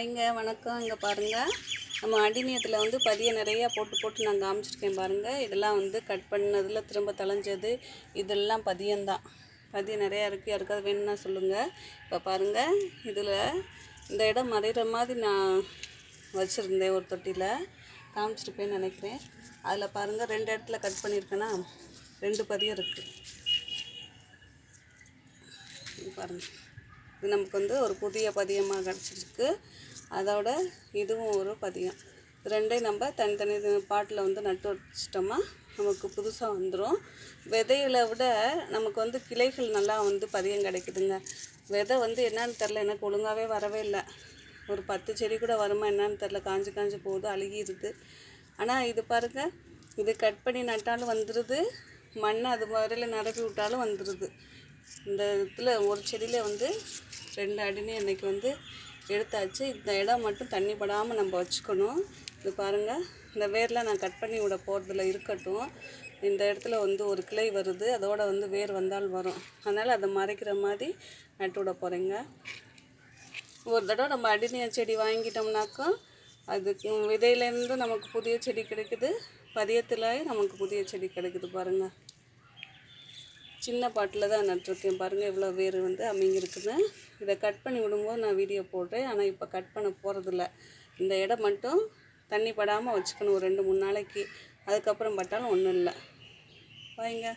ஹாய்ங்க வணக்கம். இங்கே பாருங்கள், நம்ம அடிநியத்தில் வந்து பதியம் நிறையா போட்டு நான் காமிச்சிருக்கேன் பாருங்கள். இதெல்லாம் வந்து கட் பண்ணதில் திரும்ப தலைஞ்சது, இதெல்லாம் பதியம்தான். பதியம் நிறையா இருக்குது, யாருக்காவது வேணும்னா சொல்லுங்கள். இப்போ பாருங்கள், இதில் இந்த இடம் மறைகிற மாதிரி நான் வச்சுருந்தேன், ஒரு தொட்டியில் காமிச்சிருப்பேன்னு நினைக்கிறேன். அதில் பாருங்கள், 2 இடத்துல கட் பண்ணியிருக்கேன்னா 2 பதியம் இருக்குது. இது பாருங்கள், இது நமக்கு வந்து ஒரு புதிய பதியமாக கிடச்சிருக்கு. அதோட இதுவும் ஒரு பதியம். ரெண்டையும் நம்ம தனித்தனி பாட்டில் வந்து நட்டு வச்சிட்டோமா நமக்கு புதுசாக வந்துடும். விதைகளை விட நமக்கு வந்து கிளைகள் நல்லா வந்து பதியம் கிடைக்குதுங்க. விதை வந்து என்னன்னு தெரில, எனக்கு ஒழுங்காகவே வரவே இல்லை. ஒரு 10 செடி கூட வருமா என்னன்னு தெரில, காஞ்சி போகுது, அழுகிடுது. ஆனால் இது பாருங்கள், இது கட் பண்ணி நட்டாலும் வந்துடுது, மண் அது வரையில் நிரப்பி விட்டாலும் வந்துடுது. இந்த இதில் ஒரு செடியில் வந்து 2 அடினே இன்றைக்கி வந்து எடுத்தாச்சு. இந்த இடம் மட்டும் தண்ணி படாமல் நம்ம வச்சுக்கணும். இது பாருங்கள், இந்த வேர்லாம் நான் கட் பண்ணி விட போகிறதுல இருக்கட்டும். இந்த இடத்துல வந்து ஒரு கிளை வருது, அதோடு வந்து வேர் வந்தால் வரும். அதனால் அதை மறைக்கிற மாதிரி நட்டு விட போகிறேங்க. ஒரு தடவை நம்ம அடினிய செடி வாங்கிட்டோம்னாக்கா அதுக்கு விதையிலேருந்து நமக்கு புதிய செடி கிடைக்குது, பதியத்தில் நமக்கு புதிய செடி கிடைக்குது. பாருங்கள், சின்ன பாட்டில் தான் நட்டுருக்கேன். பாருங்கள் எவ்வளோ வேர் வந்து அமைங்கிருக்குது. இதை கட் பண்ணி விடும்போது நான் வீடியோ போடுறேன். ஆனால் இப்போ கட் பண்ண போகிறதில்ல. இந்த இடம் மட்டும் தண்ணி படாமல் வச்சுக்கணும் ஒரு 2-3 நாளைக்கு. அதுக்கப்புறம் பட்டாலும் ஒன்றும் இல்லை. வாங்க.